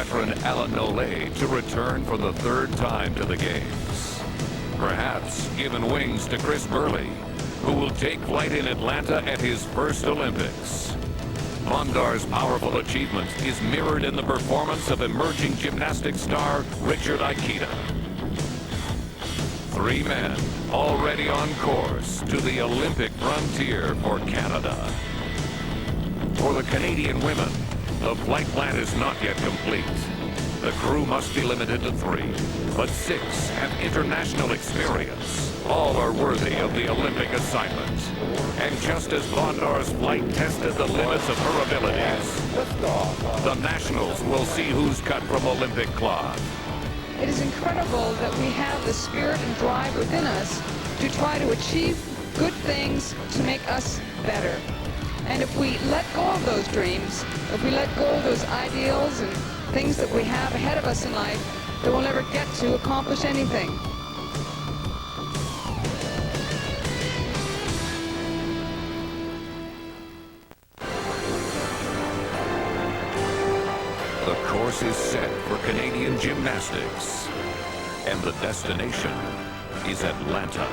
veteran Alan Nolay to return for the third time to the Games. Perhaps giving wings to Chris Burley, who will take flight in Atlanta at his first Olympics. Bondar's powerful achievement is mirrored in the performance of emerging gymnastics star Richard Aikita. Three men already on course to the Olympic frontier for Canada. For the Canadian women, the flight plan is not yet complete. The crew must be limited to 3, but 6 have international experience. All are worthy of the Olympic assignment. And just as Bondar's flight tested the limits of her abilities, the nationals will see who's cut from Olympic cloth. It is incredible that we have the spirit and drive within us to try to achieve good things to make us better. And if we let go of those dreams, if we let go of those ideals and things that we have ahead of us in life, then we'll never get to accomplish anything. The course is set for Canadian gymnastics, and the destination is Atlanta.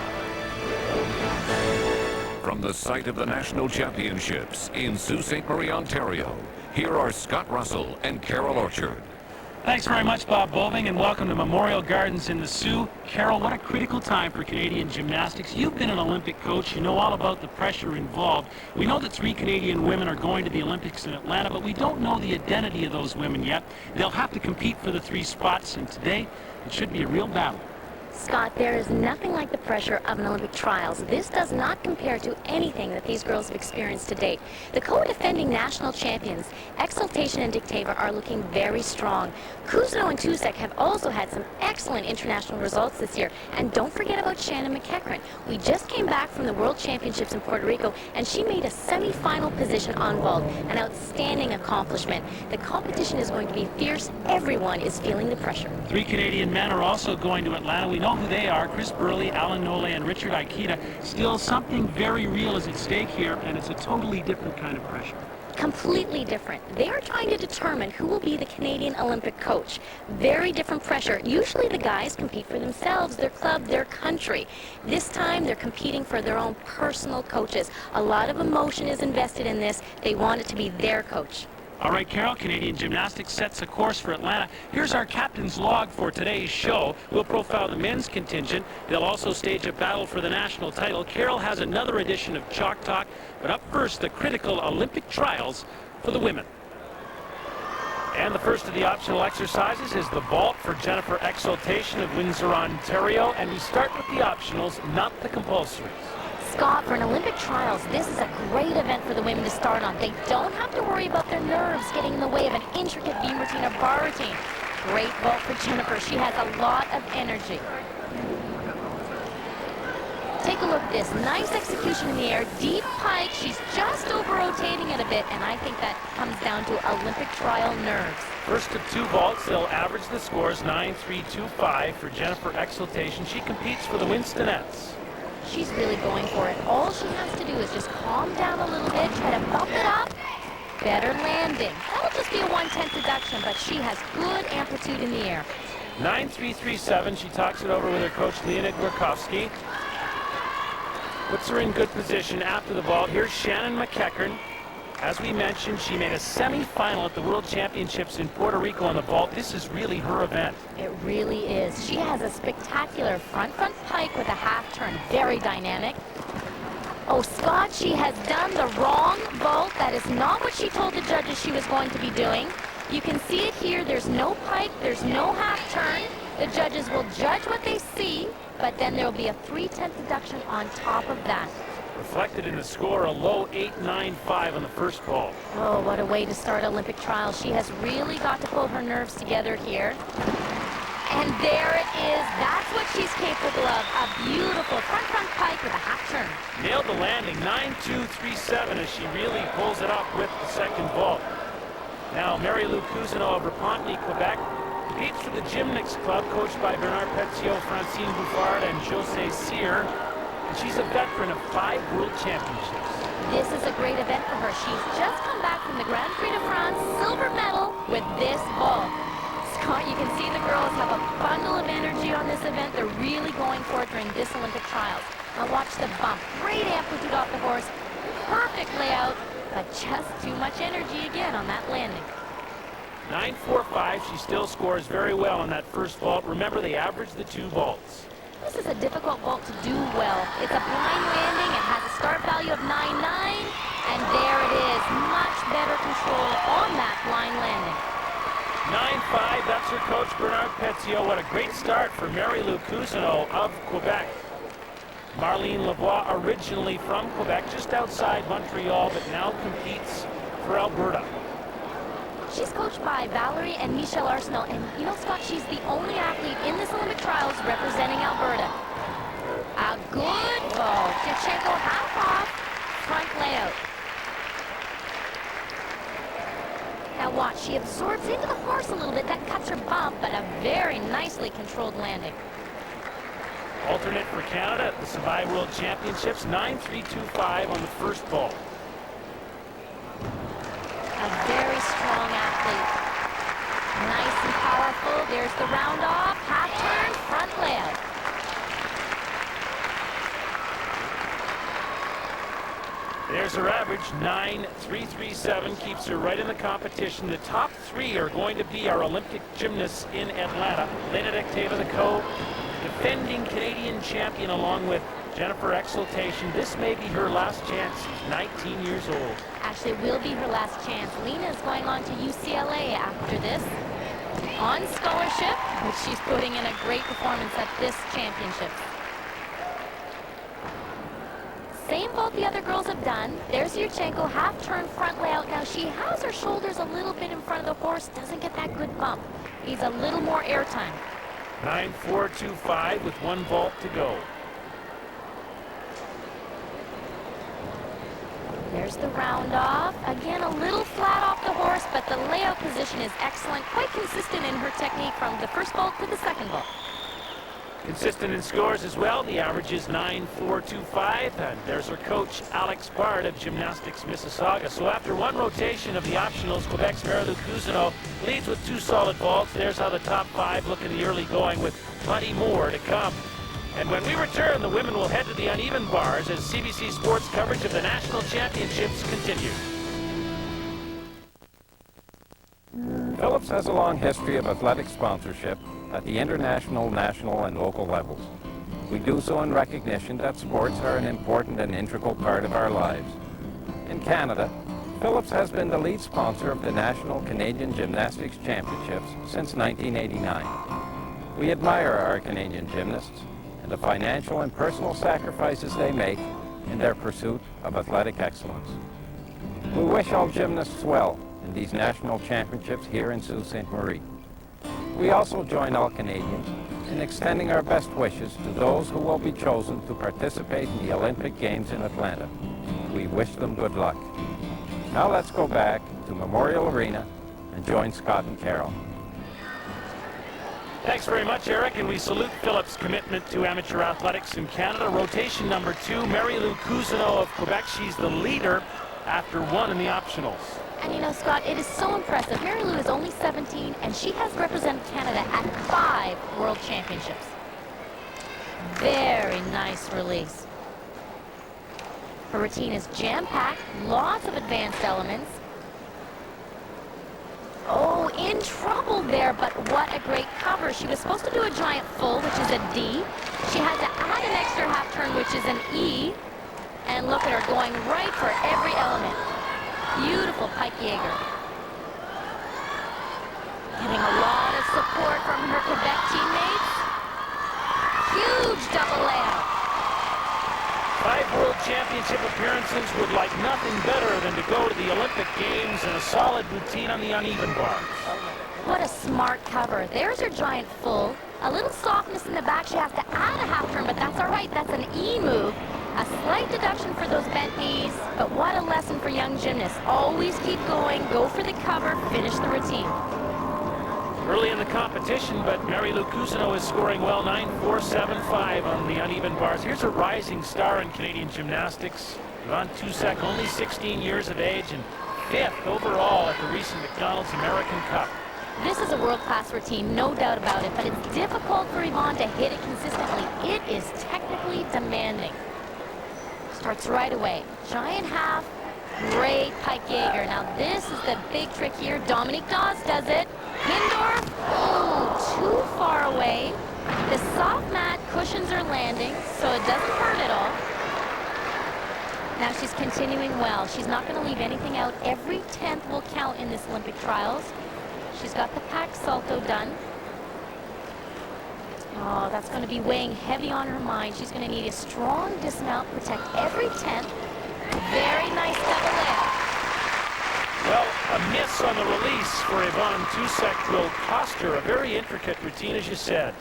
From the site of the National Championships in Sault Ste. Marie, Ontario, here are Scott Russell and Carol Orchard. Thanks very much, Bob Boving, and welcome to Memorial Gardens in the Sault. Carol, what a critical time for Canadian gymnastics. You've been an Olympic coach. You know all about the pressure involved. We know that 3 Canadian women are going to the Olympics in Atlanta, but we don't know the identity of those women yet. They'll have to compete for the 3 spots, and today it should be a real battle. Scott, there is nothing like the pressure of an Olympic trials. This does not compare to anything that these girls have experienced to date. The co-defending national champions, Exaltation and Dictava, are looking very strong. Cousineau and Tusek have also had some excellent international results this year. And don't forget about Shannon McEachran. We just came back from the World Championships in Puerto Rico, and she made a semi-final position on vault, an outstanding accomplishment. The competition is going to be fierce. Everyone is feeling the pressure. 3 Canadian men are also going to Atlanta. We know who they are: Chris Burley, Alan Nolay, and Richard Aikita. Still, something very real is at stake here, and it's a totally different kind of pressure. Completely different. They are trying to determine who will be the Canadian Olympic coach. Very different pressure. Usually the guys compete for themselves, their club, their country. This time they're competing for their own personal coaches. A lot of emotion is invested in this. They want it to be their coach. All right, Carol, Canadian Gymnastics sets a course for Atlanta. Here's our captain's log for today's show. We'll profile the men's contingent. They'll also stage a battle for the national title. Carol has another edition of Chalk Talk, but up first, the critical Olympic trials for the women. And the first of the optional exercises is the vault for Jennifer Exaltation of Windsor, Ontario. And we start with the optionals, not the compulsories. Scott, for an Olympic trials, this is a great event for the women to start on. They don't have to worry about their nerves getting in the way of an intricate beam routine or bar routine. Great vault for Jennifer. She has a lot of energy. Take a look at this. Nice execution in the air. Deep pike. She's just over-rotating it a bit, and I think that comes down to Olympic trial nerves. First of 2 vaults, they'll average the scores 9-3-2-5 for Jennifer Exaltation. She competes for the Winstonettes. She's really going for it. All she has to do is just calm down a little bit, try to bump it up. Better landing. That'll just be a 1/10 deduction, but she has good amplitude in the air. 9-3-3-7. She talks it over with her coach, Leonid Gorkovsky. Puts her in good position after the vault. Here's Shannon McEachran. As we mentioned, she made a semi-final at the World Championships in Puerto Rico on the vault. This is really her event. It really is. She has a spectacular front pike with a half turn. Very dynamic. Oh, Scott, she has done the wrong vault. That is not what she told the judges she was going to be doing. You can see it here. There's no pike. There's no half turn. The judges will judge what they see, but then there will be a 3/10 deduction on top of that. Reflected in the score, a low 8.95 on the first vault. Oh, what a way to start Olympic trials. She has really got to pull her nerves together here. And there it is. That's what she's capable of. A beautiful front pike with a half turn. Nailed the landing, 9-2-3-7, as she really pulls it up with the second vault. Now, Mary-Lou Cousineau of Repentigny, Quebec, competes for the Gymnastics Club, coached by Bernard Petiot, Francine Bouffard, and José Cyr. And she's a veteran of 5 World Championships. This is a great event for her. She's just come back from the Grand Prix de France silver medal with this vault. really going for it during this Olympic trials. Now watch the bump. Great amplitude off the horse. Perfect layout, but just too much energy again on that landing. 9.45. She still scores very well on that first vault. Remember, they average the 2 vaults. This is a difficult vault to do well. It's a blind landing. It has a start value of 9.9, and there it is. Much better control on that blind landing. 9.5. That's her coach, Bernard Petzio. What a great start for Mary-Lou Cousineau of Quebec. Marlene Lavoie, originally from Quebec, just outside Montreal, but now competes for Alberta. She's coached by Valerie and Michelle Arsenault, and you know, Scott, she's the only athlete in this Olympic trials representing Alberta. A good vault. Shevchenko half off, front layout. Now watch, she absorbs into the horse a little bit. That cuts her bump, but a very nicely controlled landing. Alternate for Canada at the Savoy World Championships, 9.325 on the first vault. A very strong athlete. Nice and powerful. There's the round off, half turn, front layout. There's her average, 9.337, keeps her right in the competition. The top 3 are going to be our Olympic gymnasts in Atlanta. Lena Dikteva, the co-defending Canadian champion, along with Jennifer Exaltation. This may be her last chance. She's 19 years old. Actually, it will be her last chance. Lena is going on to UCLA after this on scholarship, which she's putting in a great performance at this championship. Same vault the other girls have done. There's Yurchenko, half turn front layout. Now she has her shoulders a little bit in front of the horse, doesn't get that good bump. Needs a little more air time. 9.425 with 1 vault to go. There's the round off. Again, a little flat off the horse, but the layout position is excellent. Quite consistent in her technique from the first vault to the second vault. Consistent in scores as well. The average is 9.425. And there's her coach, Alex Bard of Gymnastics Mississauga. So after 1 rotation of the optionals, Quebec's Mary-Lou Cousineau leads with 2 solid vaults. There's how the top 5 look in the early going, with plenty more to come. And when we return, the women will head to the uneven bars as CBC Sports coverage of the national championships continues. Phillips has a long history of athletic sponsorship at the international, national, and local levels. We do so in recognition that sports are an important and integral part of our lives. In Canada, Phillips has been the lead sponsor of the National Canadian Gymnastics Championships since 1989. We admire our Canadian gymnasts and the financial and personal sacrifices they make in their pursuit of athletic excellence. We wish all gymnasts well in these national championships here in Sault Ste. Marie. We also join all Canadians in extending our best wishes to those who will be chosen to participate in the Olympic Games in Atlanta. We wish them good luck. Now let's go back to Memorial Arena and join Scott and Carol. Thanks very much, Eric, and we salute Phillips' commitment to amateur athletics in Canada. Rotation number 2, Mary-Lou Cousineau of Quebec. She's the leader after 1 in the optionals. And you know, Scott, it is so impressive. Mary-Lou is only 17, and she has represented Canada at 5 World Championships. Very nice release. Her routine is jam-packed, lots of advanced elements. Oh, in trouble there, but what a great cover. She was supposed to do a giant full, which is a D. She had to add an extra half turn, which is an E. And look at her going right for every element. Beautiful pike Jaeger. Getting a lot of support from her Quebec teammates. Huge double layout. 5 World Championship appearances would like nothing better than to go to the Olympic Games in a solid routine on the uneven bars. What a smart cover. There's her giant full. A little softness in the back. She has to add a half turn, but that's all right. That's an E move. A slight deduction for those bent knees, but what a lesson for young gymnasts. Always keep going, go for the cover, finish the routine. Early in the competition, but Mary-Lou Cousineau is scoring well, 9.475 on the uneven bars. Here's a rising star in Canadian gymnastics, Yvonne Tusek, only 16 years of age and 5th overall at the recent McDonald's American Cup. This is a world-class routine, no doubt about it, but it's difficult for Yvonne to hit it consistently. It is technically demanding. Starts right away. Giant half, great pike Jaeger. Now this is the big trick here. Dominique Dawes does it. Hindorf, oh, too far away. The soft mat cushions her landing, so it doesn't hurt at all. Now she's continuing well. She's not going to leave anything out. Every 10th will count in this Olympic trials. She's got the pack salto done. Oh, that's going to be weighing heavy on her mind. She's going to need a strong dismount, protect every 10th. Very nice double layout. Well, a miss on the release for Yvonne Tusek will cost her a very intricate routine, as you said.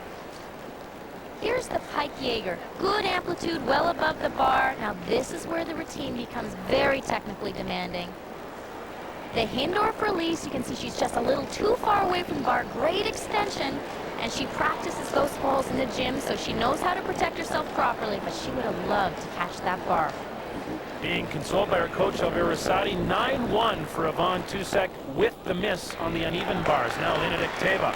Here's the pike Jaeger. Good amplitude, well above the bar. Now this is where the routine becomes very technically demanding. The Hindorf release, you can see she's just a little too far away from the bar. Great extension, and she practices those falls in the gym, so she knows how to protect herself properly, but she would have loved to catch that bar. Being consoled by her coach, Elvira Sadi, 9-1 for Yvonne Tusek with the miss on the uneven bars. Now Lena Dikteva,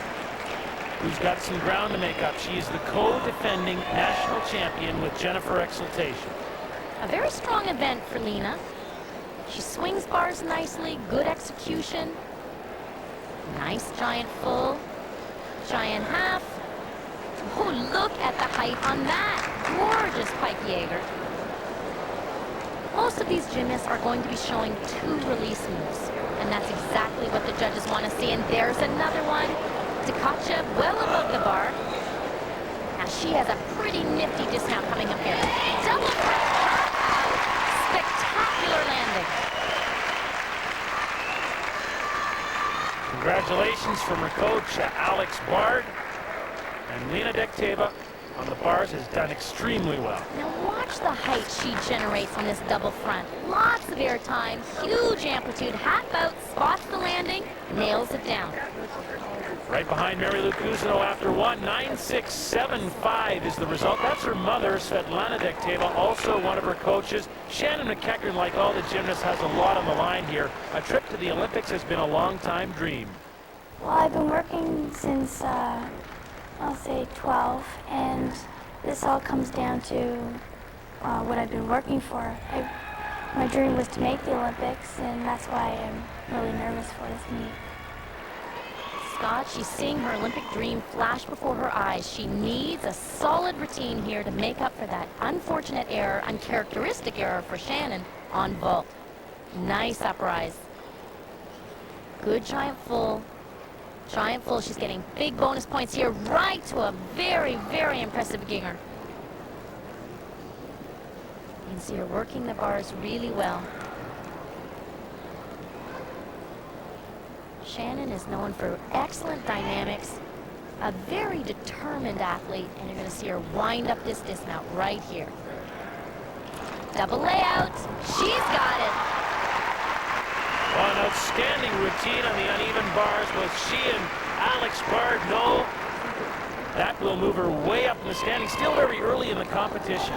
who's got some ground to make up. She is the co-defending national champion with Jennifer Exaltation. A very strong event for Lena. She swings bars nicely, good execution. Nice giant full, giant half. Oh, look at the height on that. Gorgeous pike Jaeger. Most of these gymnasts are going to be showing two release moves, and that's exactly what the judges want to see. And there's another one. Tkachev well above the bar. Now she has a pretty nifty dismount coming up here. Double spectacular landing. Congratulations from her coach, Alex Bard. And Lena Dikteva on the bars has done extremely well. Now watch the height she generates on this double front. Lots of air time, huge amplitude, half out, spots the landing, nails it down. Right behind Mary Lou Cousineau after one. 9.675 is the result. That's her mother, Svetlana Dikteva, also one of her coaches. Shannon McEachern, like all the gymnasts, has a lot on the line here. A trip to the Olympics has been a long-time dream. Well, I've been working since, I'll say 12, and this all comes down to what I've been working for. My dream was to make the Olympics, and that's why I'm really nervous for this meet. Scott, she's seeing her Olympic dream flash before her eyes. She needs a solid routine here to make up for that unfortunate error, uncharacteristic error for Shannon on vault. Nice uprise. Good giant full. Giant full. She's getting big bonus points here, right to a very, very impressive ginger. You can see her working the bars really well. Shannon is known for excellent dynamics, a very determined athlete, and you're going to see her wind up this dismount right here. Double layout. She's got it. Well, an outstanding routine on the uneven bars. Both she and Alex Bard know that will move her way up in the standings, still very early in the competition.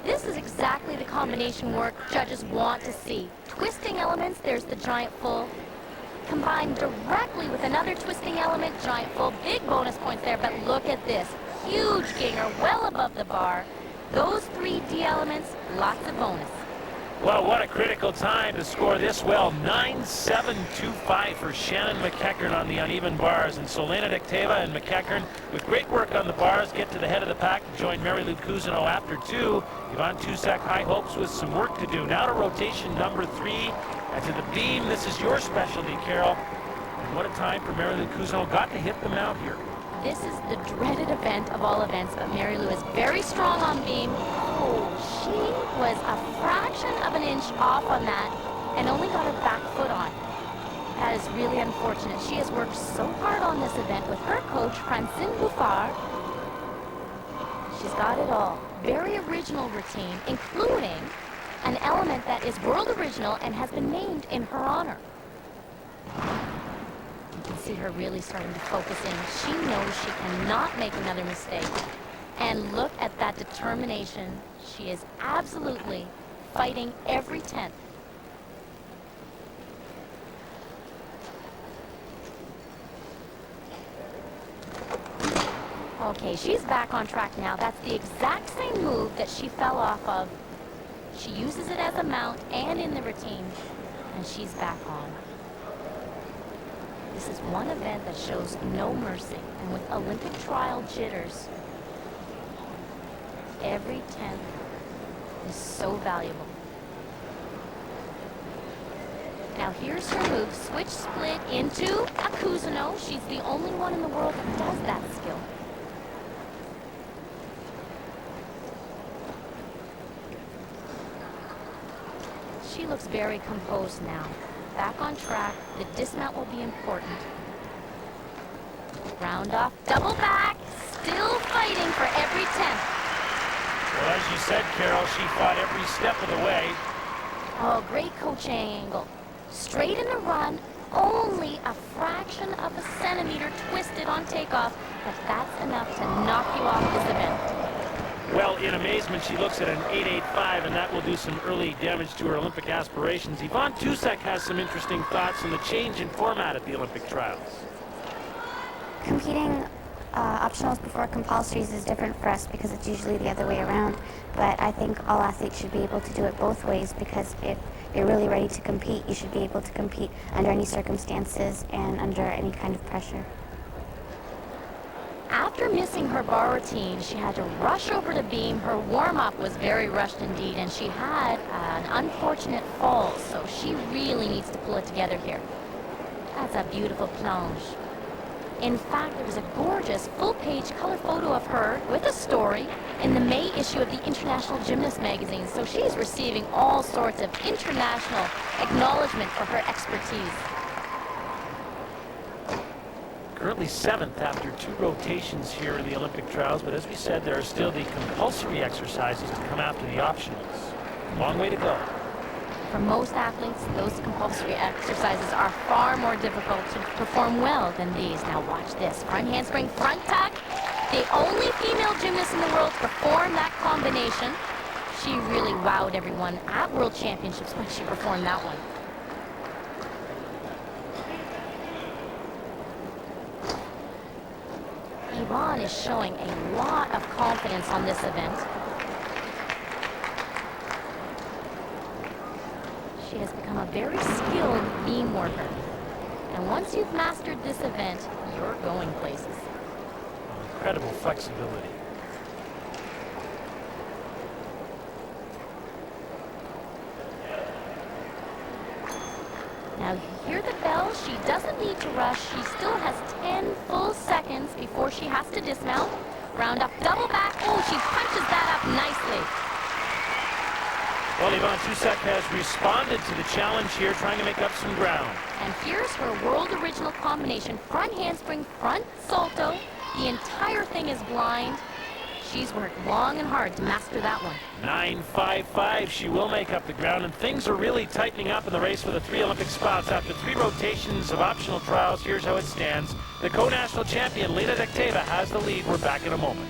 This is exactly the combination work judges want to see. Twisting elements, there's the giant full. Combined directly with another twisting element, giant full, big bonus points there, but look at this. Huge ginger, well above the bar. Those 3D elements, lots of bonus. Well, what a critical time to score this well. 9.725 for Shannon McEachern on the uneven bars. And so Lena Dikteva and McEachern, with great work on the bars, get to the head of the pack to join Mary Lou Cousineau after two. Yvonne Tusek, high hopes with some work to do. Now to rotation number 3. And to the beam, this is your specialty, Carol. And what a time for Mary Lou Cousineau. Got to hit them out here. This is the dreaded event of all events, but Mary Lou is very strong on beam. Oh, she was a fraction of an inch off on that and only got her back foot on. That is really unfortunate. She has worked so hard on this event with her coach, Francine Bouffard. She's got it all. Very original routine, including an element that is world original and has been named in her honor. You can see her really starting to focus in. She knows she cannot make another mistake. And look at that determination. She is absolutely fighting every 10th. Okay, she's back on track now. That's the exact same move that she fell off of. She uses it as a mount and in the routine, and she's back on. This is one event that shows no mercy, and with Olympic trial jitters, every 10th is so valuable. Now here's her move, switch split into a Kuzuno. She's the only one in the world that does that skill. She looks very composed now. Back on track, the dismount will be important. Round off, double back, still fighting for every 10th. Well, as you said, Carol, she fought every step of the way. Oh, great coaching angle. Straight in the run, only a fraction of a centimeter twisted on takeoff, but that's enough to knock you off this event. Well, in amazement, she looks at an 8.85, and that will do some early damage to her Olympic aspirations. Yvonne Tusek has some interesting thoughts on the change in format at the Olympic trials. Competing optionals before compulsories is different for us because it's usually the other way around. But I think all athletes should be able to do it both ways, because if you're really ready to compete, you should be able to compete under any circumstances and under any kind of pressure. After missing her bar routine, she had to rush over to beam. Her warm-up was very rushed indeed, and she had an unfortunate fall, so she really needs to pull it together here. That's a beautiful plonge. In fact, there was a gorgeous full-page color photo of her with a story in the May issue of the International Gymnast magazine, so she's receiving all sorts of international acknowledgement for her expertise. Currently 7th after 2 rotations here in the Olympic trials, but as we said, there are still the compulsory exercises to come after the optionals. Long way to go. For most athletes, those compulsory exercises are far more difficult to perform well than these. Now watch this. Front handspring, front tuck. The only female gymnast in the world to perform that combination. She really wowed everyone at World Championships when she performed that one. Yvonne is showing a lot of confidence on this event. She has become a very skilled beam worker. And once you've mastered this event, you're going places. Incredible flexibility. Now you hear the bell. She doesn't need to rush. She still has 10 full seconds before she has to dismount. Round up, double back. Oh, she punches that up nicely. Well, Yvonne Tusek has responded to the challenge here, trying to make up some ground. And here's her world original combination. Front handspring, front salto. The entire thing is blind. She's worked long and hard to master that one. 9.55. She will make up the ground, and things are really tightening up in the race for the 3 Olympic spots. After 3 rotations of optional trials, here's how it stands. The co-national champion, Lena Dekteva, has the lead. We're back in a moment.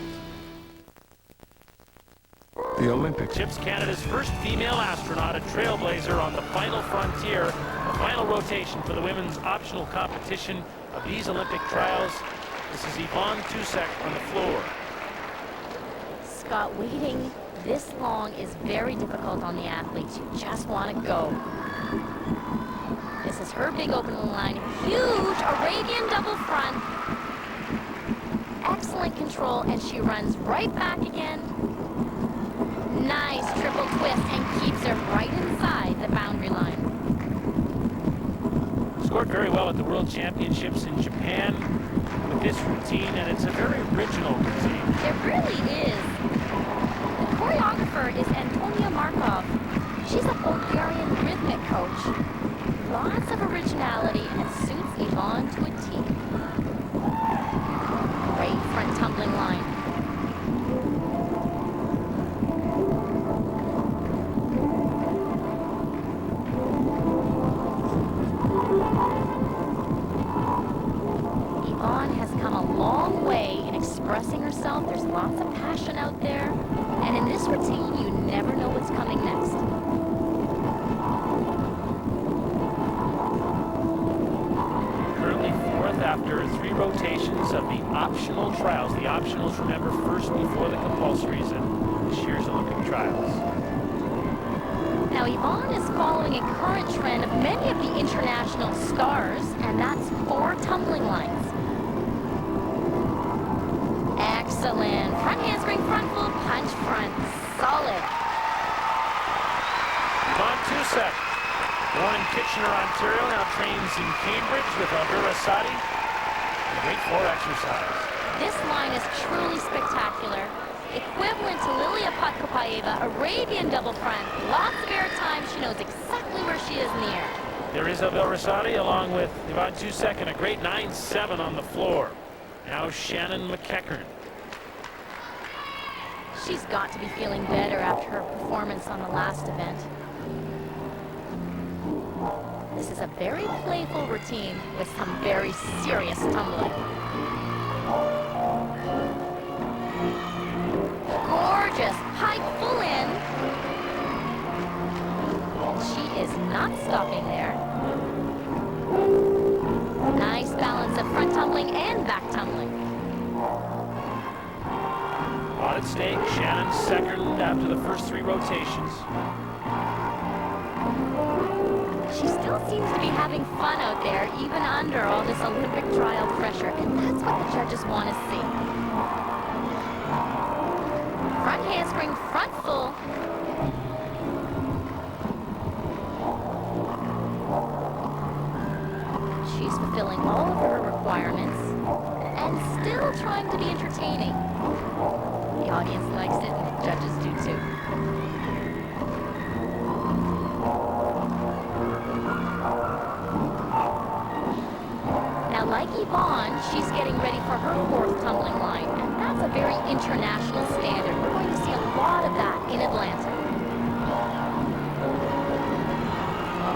The Olympics. Chips Canada's first female astronaut, a trailblazer on the final frontier, the final rotation for the women's optional competition of these Olympic trials. This is Yvonne Tusek on the floor. Scott, waiting this long is very difficult on the athletes. You just want to go. This is her big opening line. Huge Arabian double front. Excellent control, and she runs right back again. Nice triple twist, and keeps her right inside the boundary line. Scored very well at the World Championships in Japan with this routine, and it's a very original routine. It really is. The choreographer is Antonia Markov. She's a Bulgarian rhythmic coach. Lots of originality and suits Yvonne to a T. Great front tumbling line. Yvonne has come a long way in expressing herself. There's lots of passion out there. And in this routine, you never know what's coming next. Currently 4th after your 3 rotations of the optional trials. The optionals, remember, first before the compulsories in this year's Olympic trials. Now, Yvonne is following a current trend of many of the international stars, and that's 4 tumbling lines. Excellent. Front handspring, front full, punch front. Solid. Yvonne Tusek, born in Kitchener, Ontario, now trains in Cambridge with Elvira Sadi. A great floor exercise. This line is truly spectacular. Equivalent to Lilia Podkopaeva, Arabian double front. Lots of air time. She knows exactly where she is in the air. There is Elvira Sadi along with Yvonne Tusek and a great 9-7 on the floor. Now Shannon McEachern. She's got to be feeling better after her performance on the last event. This is a very playful routine with some very serious tumbling. Gorgeous, high full in. She is not stopping there. Nice balance of front tumbling and back tumbling. On at stake, Shannon second after the first 3 rotations. She still seems to be having fun out there, even under all this Olympic trial pressure, and that's what the judges want to see. Front handspring, front full. She's fulfilling all of her requirements and still trying to be entertaining. The audience likes it, and the judges do too. Now, like Yvonne, she's getting ready for her 4th tumbling line, and that's a very international standard. We're going to see a lot of that in Atlanta.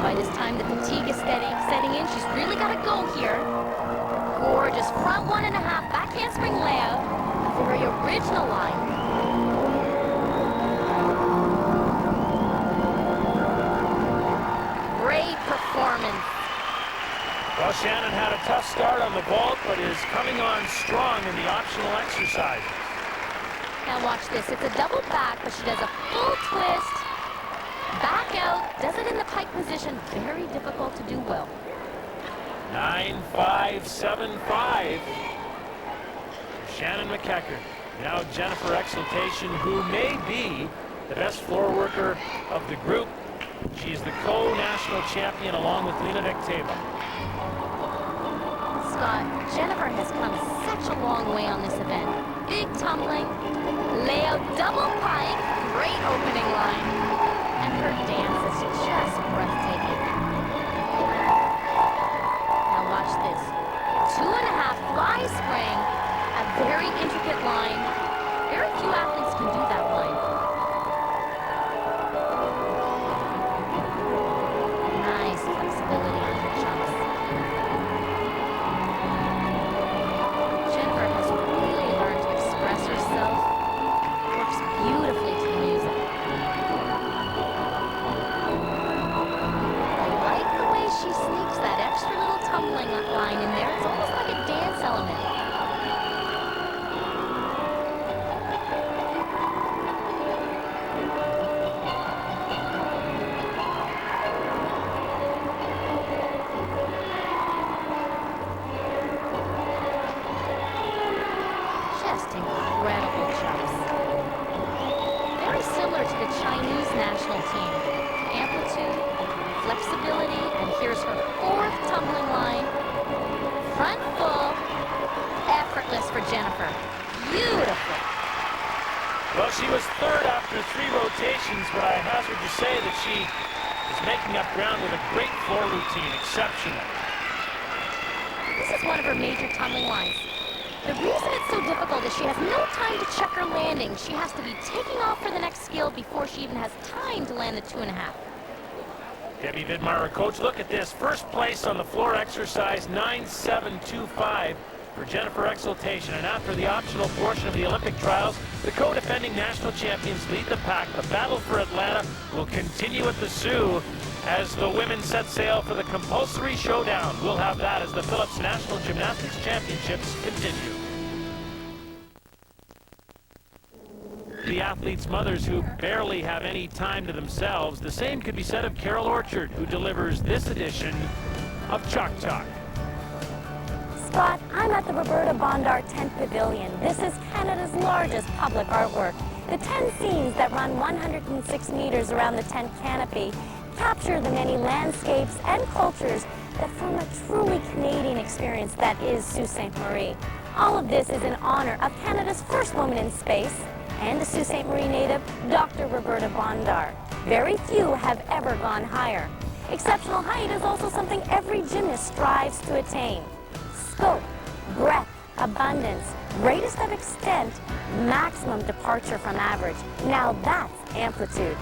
By this time, the fatigue is setting in. She's really got to go here. Gorgeous front 1.5, back handspring layout. A very original line. Great performance. Well, Shannon had a tough start on the vault, but is coming on strong in the optional exercises. Now watch this. It's a double back, but she does a full twist. Back out, does it in the pike position. Very difficult to do well. 9-5-7-5. Shannon McEachern. Now Jennifer Exaltation, who may be the best floor worker of the group. She's the co-national champion along with Lena Vekteva. Scott, Jennifer has come such a long way on this event. Big tumbling, layout double pike, great opening line, and her dance is just breathtaking. Now watch this. 2.5 fly spring, a very intricate line. Very few athletes can do that line. Nice flexibility on her jumps. Jennifer has really learned to express herself. Works beautifully to the music. I like the way she sneaks that extra little tumbling line in there. It's almost like a dance element. Just incredible jumps. Very similar to the Chinese national team. Amplitude, flexibility, and here's her 4th tumbling line. Front full, effortless for Jennifer. Beautiful. Well, she was 3rd after 3 rotations, but I hazard to say that she is making up ground with a great floor routine. Exceptional. This is one of her major tumbling lines. The reason it's so difficult is she has no time to check her landing. She has to be taking off for the next skill before she even has time to land the 2.5. Debbie Vidmar, coach, look at this. First place on the floor exercise, 9-7-2-5. for Jennifer Exaltation. And after the optional portion of the Olympic trials, the co-defending national champions lead the pack. The battle for Atlanta will continue at the Sault as the women set sail for the compulsory showdown. We'll have that as the Phillips National Gymnastics Championships continue. The athletes' mothers who barely have any time to themselves. The same could be said of Carol Orchard, who delivers this edition of Chalk Talk. Scott, I'm at the Roberta Bondar Tent Pavilion. This is Canada's largest public artwork. The 10 scenes that run 106 meters around the tent canopy capture the many landscapes and cultures that form a truly Canadian experience that is Sault Ste. Marie. All of this is in honor of Canada's first woman in space, and a Sault Ste. Marie native, Dr. Roberta Bondar. Very few have ever gone higher. Exceptional height is also something every gymnast strives to attain. Scope, breadth, abundance, greatest of extent, maximum departure from average. Now that's amplitude.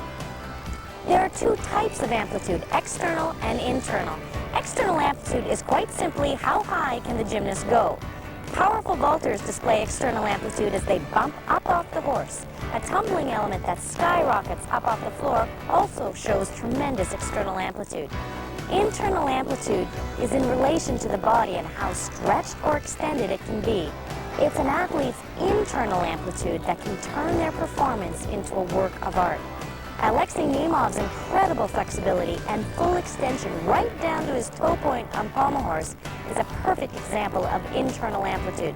There are two types of amplitude, external and internal. External amplitude is quite simply how high can the gymnast go. Powerful vaulters display external amplitude as they bump up off the horse. A tumbling element that skyrockets up off the floor also shows tremendous external amplitude. Internal amplitude is in relation to the body and how stretched or extended it can be. It's an athlete's internal amplitude that can turn their performance into a work of art. Alexei Nemov's incredible flexibility and full extension right down to his toe point on pommel horse is a perfect example of internal amplitude.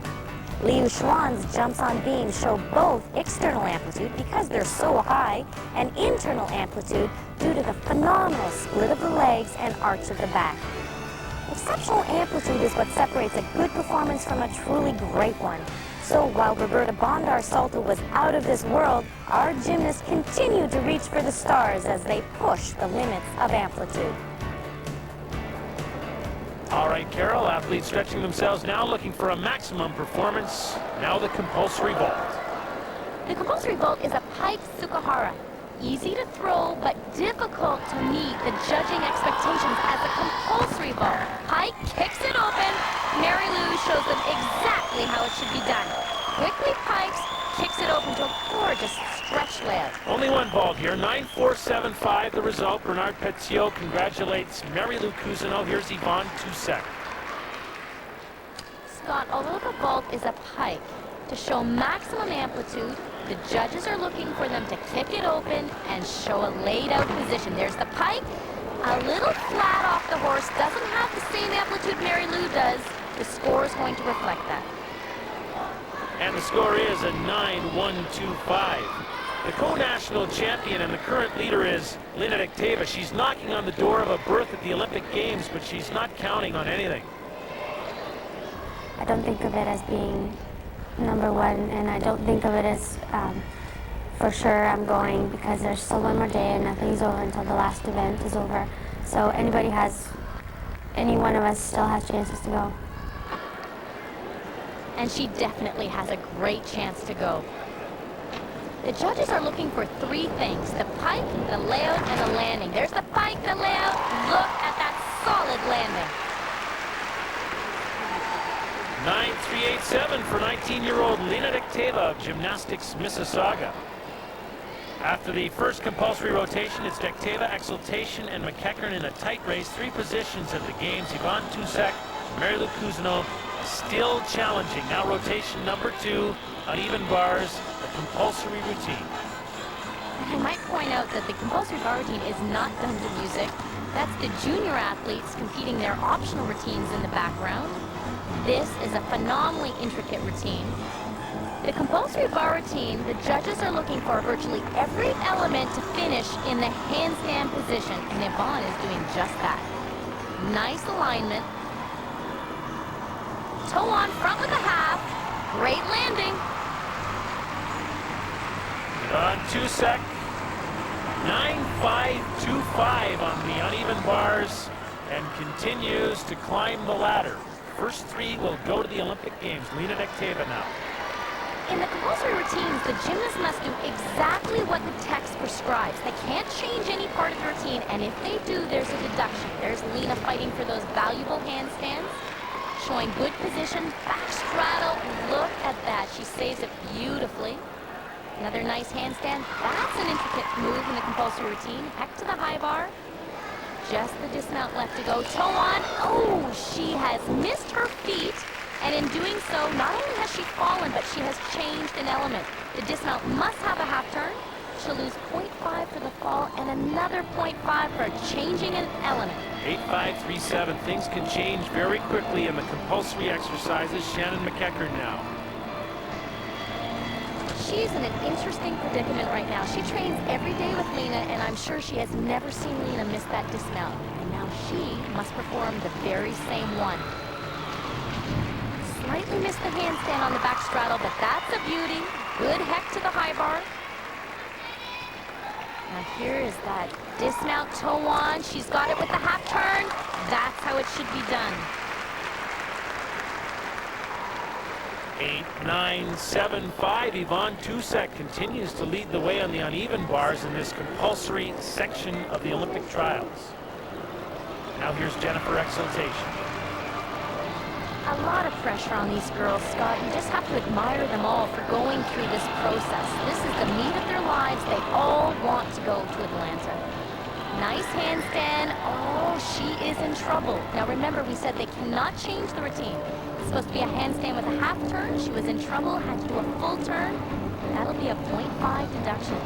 Liu Xuan's jumps on beams show both external amplitude because they're so high and internal amplitude due to the phenomenal split of the legs and arch of the back. Exceptional amplitude is what separates a good performance from a truly great one. So while Roberta Bondar Salto was out of this world, our gymnasts continue to reach for the stars as they push the limits of amplitude. All right, Carol, athletes stretching themselves now, looking for a maximum performance. Now the compulsory vault. The compulsory vault is a pike sukahara. Easy to throw, but difficult to meet the judging expectations as a compulsory vault. Pike kicks it open. Mary Lou shows them exactly how it should be done. Quickly pikes, kicks it open to a gorgeous stretch layout. Only one vault here, 9.475 the result. Bernard Petiot congratulates Mary Lou Cousineau. Here's Yvonne Toussaint. Scott, although the vault is a pike, to show maximum amplitude, the judges are looking for them to kick it open and show a laid out position. There's the pike, a little flat off the horse, doesn't have the same amplitude Mary Lou does. The score is going to reflect that. And the score is a 9.125. The co-national champion and the current leader is Lina Dikteva. She's knocking on the door of a berth at the Olympic Games, but she's not counting on anything. I don't think of it as being number one, and I don't think of it as for sure I'm going, because there's still one more day and nothing's over until the last event is over. So any one of us still has chances to go. And she definitely has a great chance to go. The judges are looking for three things: the pike, the layout, and the landing. There's the pike, the layout. Look at that solid landing. 9.387 for 19-year-old Lina Dikteva of Gymnastics Mississauga. After the first compulsory rotation, it's Dikteva, Exaltation, and McEachern in a tight race. Three positions at the games. Yvonne Toussaint, Mary Lou Cousineau still challenging. Now rotation number 2, uneven bars, the compulsory routine. I might point out that the compulsory bar routine is not done to music. That's the junior athletes competing their optional routines in the background. This is a phenomenally intricate routine. The compulsory bar routine, the judges are looking for virtually every element to finish in the handstand position, and Yvonne is doing just that. Nice alignment. Toe on front with a half. Great landing. On Toussaint, 9.525 on the uneven bars, and continues to climb the ladder. First three will go to the Olympic Games. Lina Dikteva now. In the compulsory routines, the gymnast must do exactly what the text prescribes. They can't change any part of the routine, and if they do, there's a deduction. There's Lina fighting for those valuable handstands. showing good position, back straddle. Look at that. She saves it beautifully. Another nice handstand. That's an intricate move in the compulsory routine. Heck to the high bar. Just the dismount left to go. Toe on. Oh, she has missed her feet. And in doing so, not only has she fallen, but she has changed an element. The dismount must have a half turn. She'll lose 0.5 for the fall and another 0.5 for changing an element. 8-5-3-7. Things can change very quickly in the compulsory exercises. Shannon McEachern now. She's in an interesting predicament right now. She trains every day with Lena, and I'm sure she has never seen Lena miss that dismount. And now she must perform the very same one. Slightly missed the handstand on the back straddle, but that's a beauty. Good heck to the high bar. Now here is that dismount toe on. She's got it with the half turn. That's how it should be done. 8-9-7-5. Yvonne Tusek continues to lead the way on the uneven bars in this compulsory section of the Olympic trials. Now here's Jennifer Exaltation. A lot of pressure on these girls, Scott. You just have to admire them all for going through this process. This is the meat of their lives. They all want to go to Atlanta. Nice handstand. Oh, she is in trouble. Now remember, we said they cannot change the routine. It's supposed to be a handstand with a half turn. She was in trouble, had to do a full turn. That'll be a 0.5 deduction.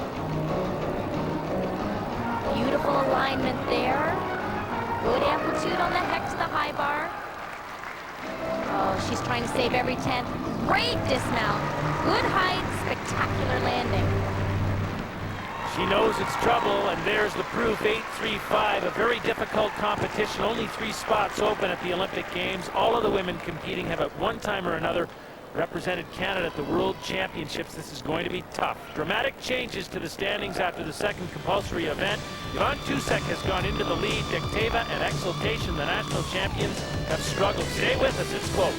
Beautiful alignment there. Good amplitude on the hex to the high bar. Oh, she's trying to save every 10th. Great dismount. Good height, spectacular landing. She knows it's trouble, and there's the proof. 8-3-5, a very difficult competition. Only 3 spots open at the Olympic Games. All of the women competing have at one time or another represented Canada at the World Championships. This is going to be tough. Dramatic changes to the standings after the second compulsory event. Yvonne Tusek has gone into the lead. Dictava and Exaltation, the national champions, have struggled. Stay with us, it's close.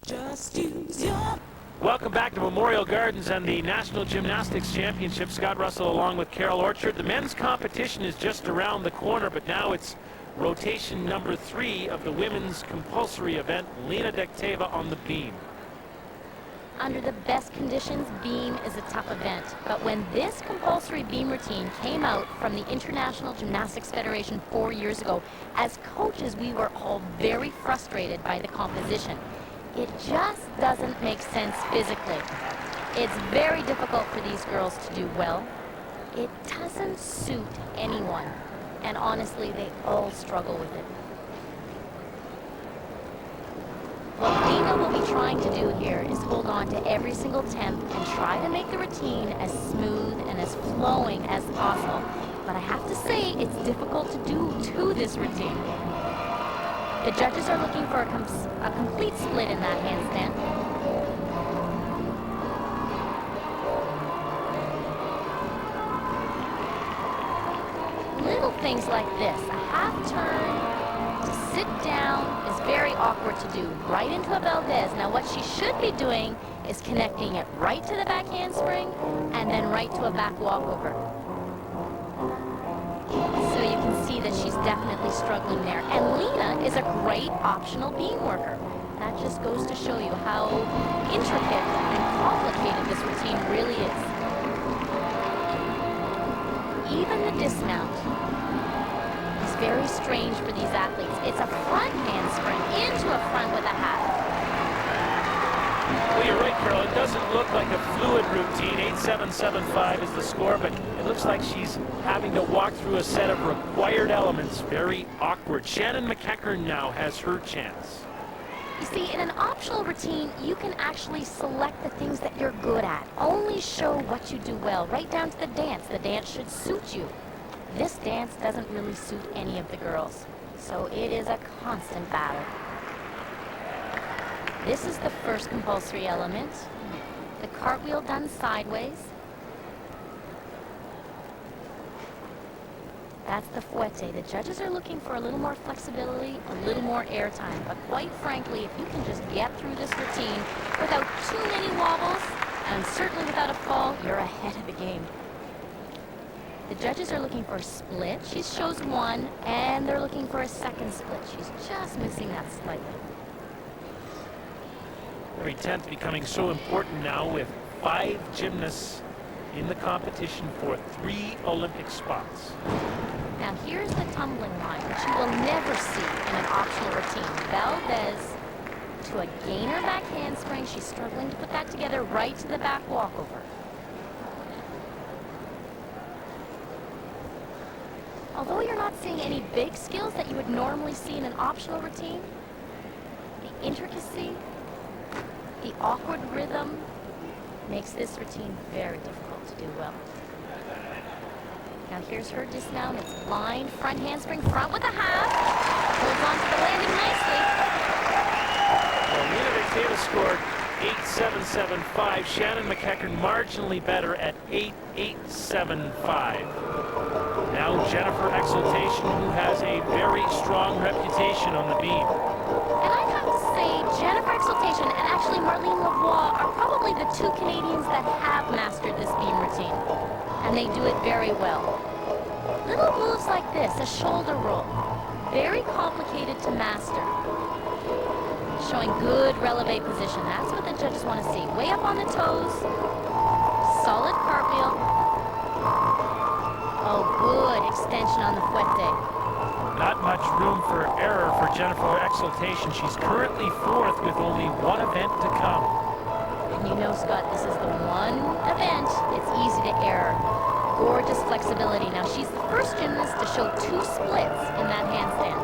Just use your... Welcome back to Memorial Gardens and the National Gymnastics Championship. Scott Russell along with Carol Orchard. The men's competition is just around the corner, but now it's rotation number 3 of the women's compulsory event. Lena Dictava on the beam. Under the best conditions, beam is a tough event. But when this compulsory beam routine came out from the International Gymnastics Federation 4 years ago, as coaches, we were all very frustrated by the composition. It just doesn't make sense physically. It's very difficult for these girls to do well. It doesn't suit anyone. And honestly, they all struggle with it. What Lena will be trying to do here is hold on to every single 10th and try to make the routine as smooth and as flowing as possible. But I have to say, it's difficult to do to this routine. The judges are looking for a complete split in that handstand. Little things like this, a half turn, to sit down is very awkward to do, right into a Valdez. Now what she should be doing is connecting it right to the back handspring and then right to a back walkover. So you can see that she's definitely struggling there. And Lena is a great optional beam worker. That just goes to show you how intricate and complicated this routine really is. Even the dismount is very strange for these athletes. It's a front handspring into a front with a half. Well, you're right, Carol. It doesn't look like a fluid routine. 8-7-7-5 is the score, but it looks like she's having to walk through a set of required elements. Very awkward. Shannon McEachern now has her chance. You see, in an optional routine, you can actually select the things that you're good at. Only show what you do well, right down to the dance. The dance should suit you. This dance doesn't really suit any of the girls, so it is a constant battle. This is the first compulsory element. The cartwheel done sideways. That's the fouette. The judges are looking for a little more flexibility, a little more airtime. But quite frankly, if you can just get through this routine without too many wobbles, and certainly without a fall, you're ahead of the game. The judges are looking for a split. She shows one, and they're looking for a second split. She's just missing that slightly. Every 10th becoming so important now with 5 gymnasts in the competition for 3 Olympic spots. Now here's the tumbling line, which you will never see in an optional routine. Valdez to a gainer back handspring. She's struggling to put that together, right to the back walkover. Although you're not seeing any big skills that you would normally see in an optional routine, the intricacy, the awkward rhythm makes this routine very difficult to do well. Now here's her dismount. It's blind, front handspring, front with a half. Holds on to the landing nicely. Well, Nina Victava scored 8.775. Shannon McEachern marginally better at 8.875. Now Jennifer Exaltation, who has a very strong reputation on the beam. And I have to say, Jennifer Exaltation and actually Marlene Lavoie are probably the 2 Canadians that have mastered this beam routine. And they do it very well. Little moves like this, a shoulder roll, very complicated to master. Showing good releve position. That's what the judges want to see. Way up on the toes, solid cartwheel. Oh, good extension on the fuete. Not much room for error for Jennifer Exaltation. She's currently 4th with only 1 event to come. And you know, Scott, this is the one event it's easy to err. Gorgeous flexibility. Now, she's the first gymnast to show 2 splits in that handstand.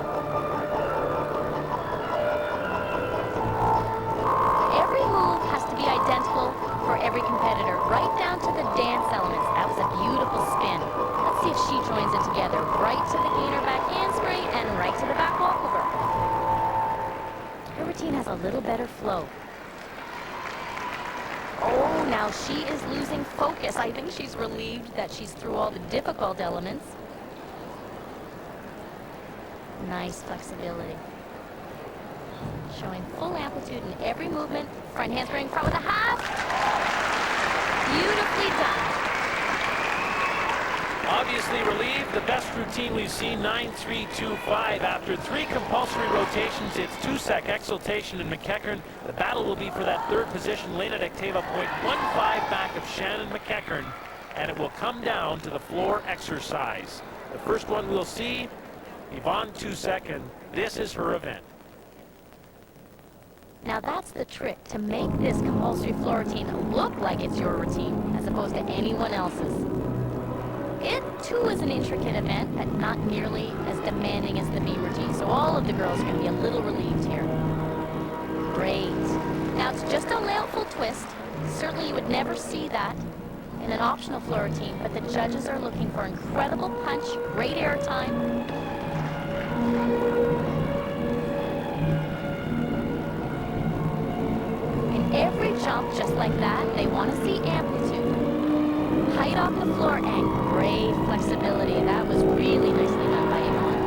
Every move has to be identical for every competitor, right down to the dance elements. That was a beautiful spin. Let's see if she joins it together. Right to the gainer back handspring and right to the back walkover. Her routine has a little better flow. Oh, now she is losing focus. I think she's relieved that she's through all the difficult elements. Nice flexibility. Showing full amplitude in every movement. Front handspring, front with a half. Beautifully done. Obviously relieved. The best routine we've seen, 9.325. After 3 compulsory rotations, it's Tusak, Exaltation, and McEachern. The battle will be for that 3rd position. Lena Victava 0.15 back of Shannon McEachern, and it will come down to the floor exercise. The first one we'll see, Yvonne Tusak, and this is her event. Now that's the trick, to make this compulsory floor routine look like it's your routine, as opposed to anyone else's. It, too, is an intricate event, but not nearly as demanding as the beam routine, so all of the girls are going to be a little relieved here. Great. Now, it's just a layout-full twist. Certainly you would never see that in an optional floor routine, but the judges are looking for incredible punch, great air time. In every jump, just like that, they want to see amplitude. Height off the floor and great flexibility. That was really nicely done by Yvonne.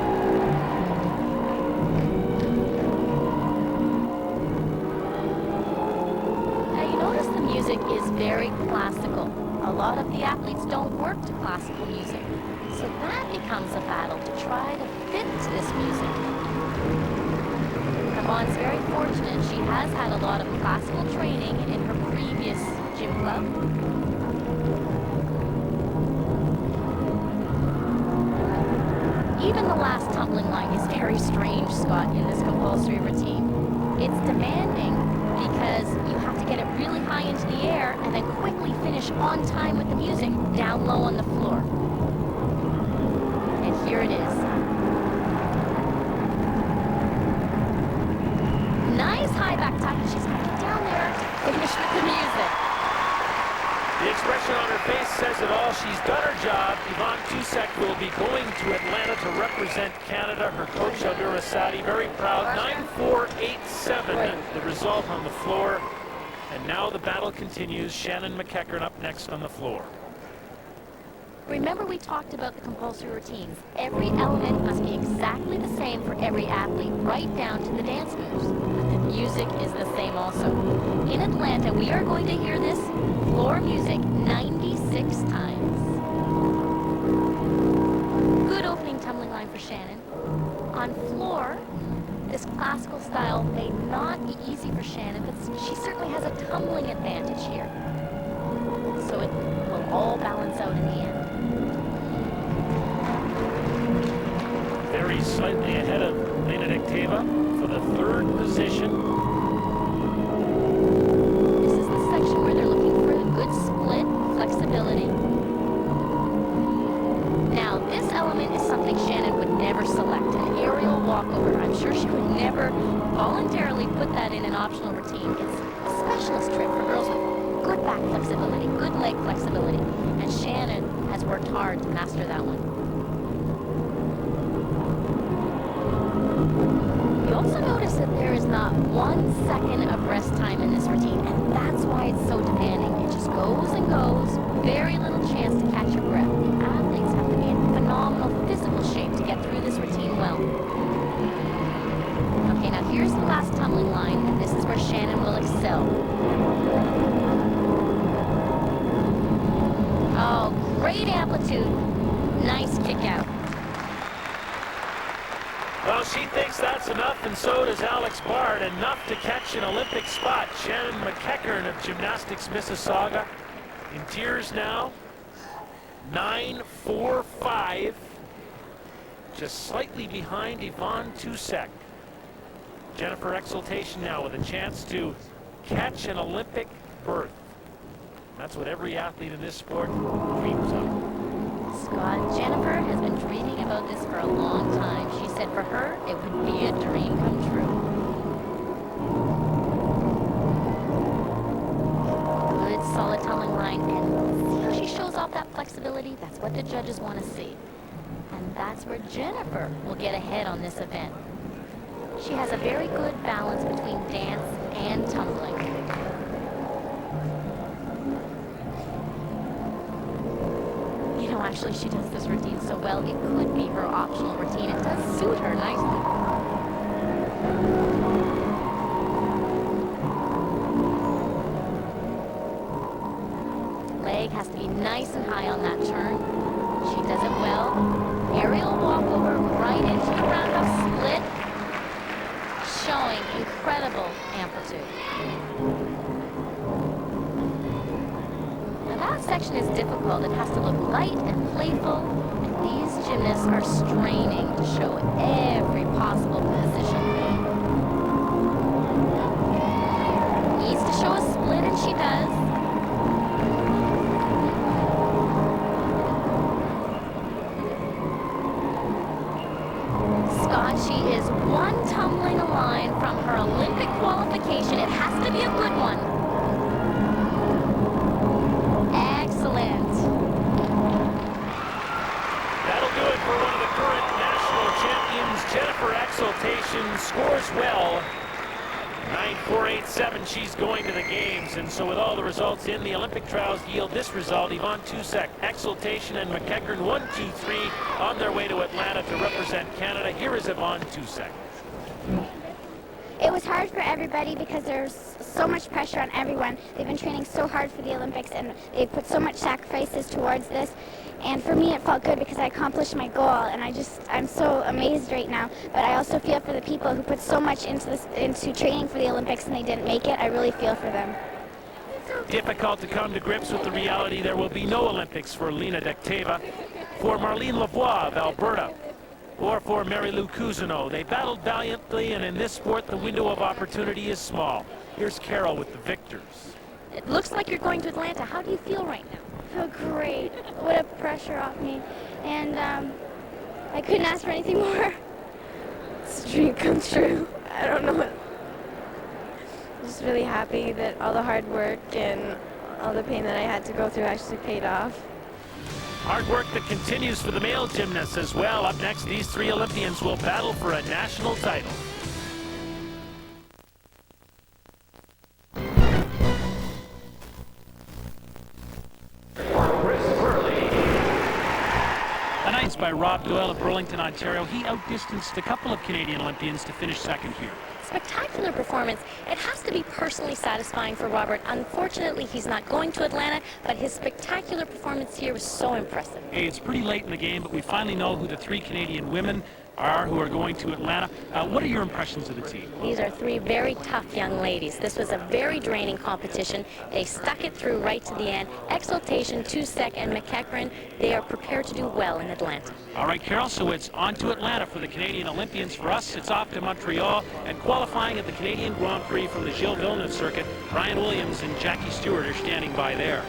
Now you notice the music is very classical. A lot of the athletes don't work to classical music. So that becomes a battle to try to fit to this music. Yvonne's very fortunate. She has had a lot of classical training in her previous gym club. Even the last tumbling line is very strange, Scott, in this compulsory routine. It's demanding because you have to get it really high into the air and then quickly finish on time with the music down low on the floor. And here it is. Nice high back tuck, and she's got to get down there to finish with the music. The expression on her face says it all. She's done her job. Yvonne Tusak will be going to Atlanta to represent Canada. Her coach, Aldura Sadi, very proud. 9.487, the result on the floor. And now the battle continues. Shannon McEachern up next on the floor. Remember, we talked about the compulsory routines. Every element must be exactly the same for every athlete, right down to the dance moves. But the music is the same also. In Atlanta, we are going to hear this floor music 96 times. On floor, this classical style may not be easy for Shannon, but she certainly has a tumbling advantage here. So it will all balance out in the end. Very slightly ahead of Lena Dikteva for the third position. This is the section where they're looking for a good split, flexibility. Now, this element is something Shannon would never select, an aerial walkover. I'm sure she would never voluntarily put that in an optional routine. It's a specialist trick for girls with good back flexibility, good leg flexibility, and Shannon has worked hard to master that one. You also notice that there is not 1 second of rest time in this routine, and that's why it's so demanding. It just goes and goes, very little chance to catch your breath. The athletes have to be in phenomenal physical shape to get through this routine well. Okay, now here's the last tumbling line, and this is where Shannon will excel. Oh, great amplitude. Nice kick out. Well, she thinks that's enough, and so does Alex Bard. Enough to catch an Olympic spot. Shannon McEachern of Gymnastics Mississauga in tears now. 9.45. Just slightly behind Yvonne Tusek. Jennifer Exaltation now with a chance to catch an Olympic berth. That's what every athlete in this sport dreams of. Scott, Jennifer has been dreaming about this for a long time. She said for her, it would be a dream come true. Good, solid tumbling line, and see how she shows off that flexibility? That's what the judges want to see. And that's where Jennifer will get ahead on this event. She has a very good balance between dance and tumbling. You know, actually, she does this routine so well, it could be her optional routine. It does suit her nicely. Leg has to be nice and high on that turn. She does it well. Aerial walkover right into the roundhouse split, showing incredible amplitude. That section is difficult. It has to look light and playful, and these gymnasts are straining to show every possible position. Needs to show a split, and she does. Scott, she is one tumbling a line from her Olympic qualification. It has to be a good one. Excellent. That'll do it for one of the current national champions. Jennifer Exaltation scores well. 9.487, she's going to the games, and so with all the results in the Olympic trials yield this result. Yvonne Tusek, Exaltation, and McEachern 1, 2, 3 on their way to Atlanta to represent Canada. Here is Yvonne Tusek. It was hard for everybody because there's so much pressure on everyone. They've been training so hard for the Olympics, and they've put so much sacrifices towards this. And for me, it felt good because I accomplished my goal, and I'm so amazed right now. But I also feel for the people who put so much into training for the Olympics and they didn't make it. I really feel for them. Difficult to come to grips with the reality there will be no Olympics for Lena Dikteva, for Marlene Lavoie of Alberta, or for Mary Lou Cousineau. They battled valiantly, and in this sport, the window of opportunity is small. Here's Carol with the victors. It looks like you're going to Atlanta. How do you feel right now? Oh, great. What a pressure off me. And I couldn't ask for anything more. It's a dream come true. I don't know what. I'm just really happy that all the hard work and all the pain that I had to go through actually paid off. Hard work that continues for the male gymnasts as well. Up next, these three Olympians will battle for a national title. Announced by Rob Doyle of Burlington, Ontario, he outdistanced a couple of Canadian Olympians to finish second here. Spectacular performance. It has to be personally satisfying for Robert. Unfortunately, he's not going to Atlanta, but his spectacular performance here was so impressive. Hey, it's pretty late in the game, but we finally know who the three Canadian women who are going to Atlanta. What are your impressions of the team? These are three very tough young ladies. This was a very draining competition. They stuck it through right to the end. Exaltation, Tusek, and McEachran, they are prepared to do well in Atlanta. All right, Carol, so it's on to Atlanta for the Canadian Olympians. For us, it's off to Montreal, and qualifying at the Canadian Grand Prix from the Gilles Villeneuve circuit, Brian Williams and Jackie Stewart are standing by there.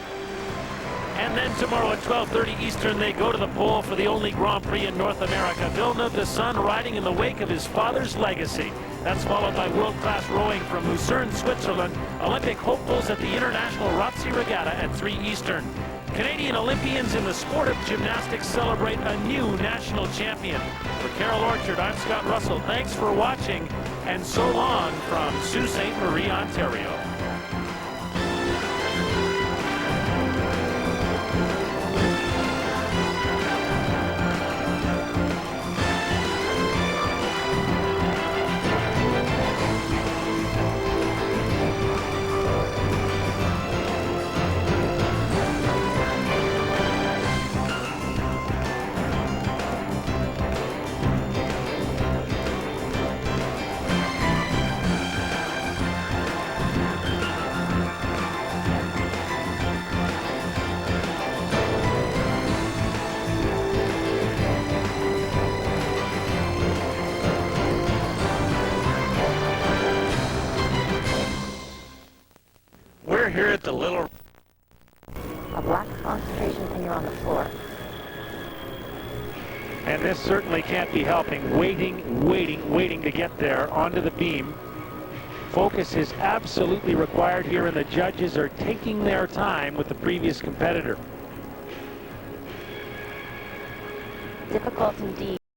And then tomorrow at 12:30 Eastern, they go to the pole for the only Grand Prix in North America. Villeneuve, the son, riding in the wake of his father's legacy. That's followed by world-class rowing from Lucerne, Switzerland. Olympic hopefuls at the International Rothsey Regatta at 3 Eastern. Canadian Olympians in the sport of gymnastics celebrate a new national champion. For Carol Orchard, I'm Scott Russell. Thanks for watching, and so long from Sault Ste. Marie, Ontario. We're here at the little... A black concentration and you're on the floor. And this certainly can't be helping. Waiting to get there onto the beam. Focus is absolutely required here, and the judges are taking their time with the previous competitor. Difficult indeed.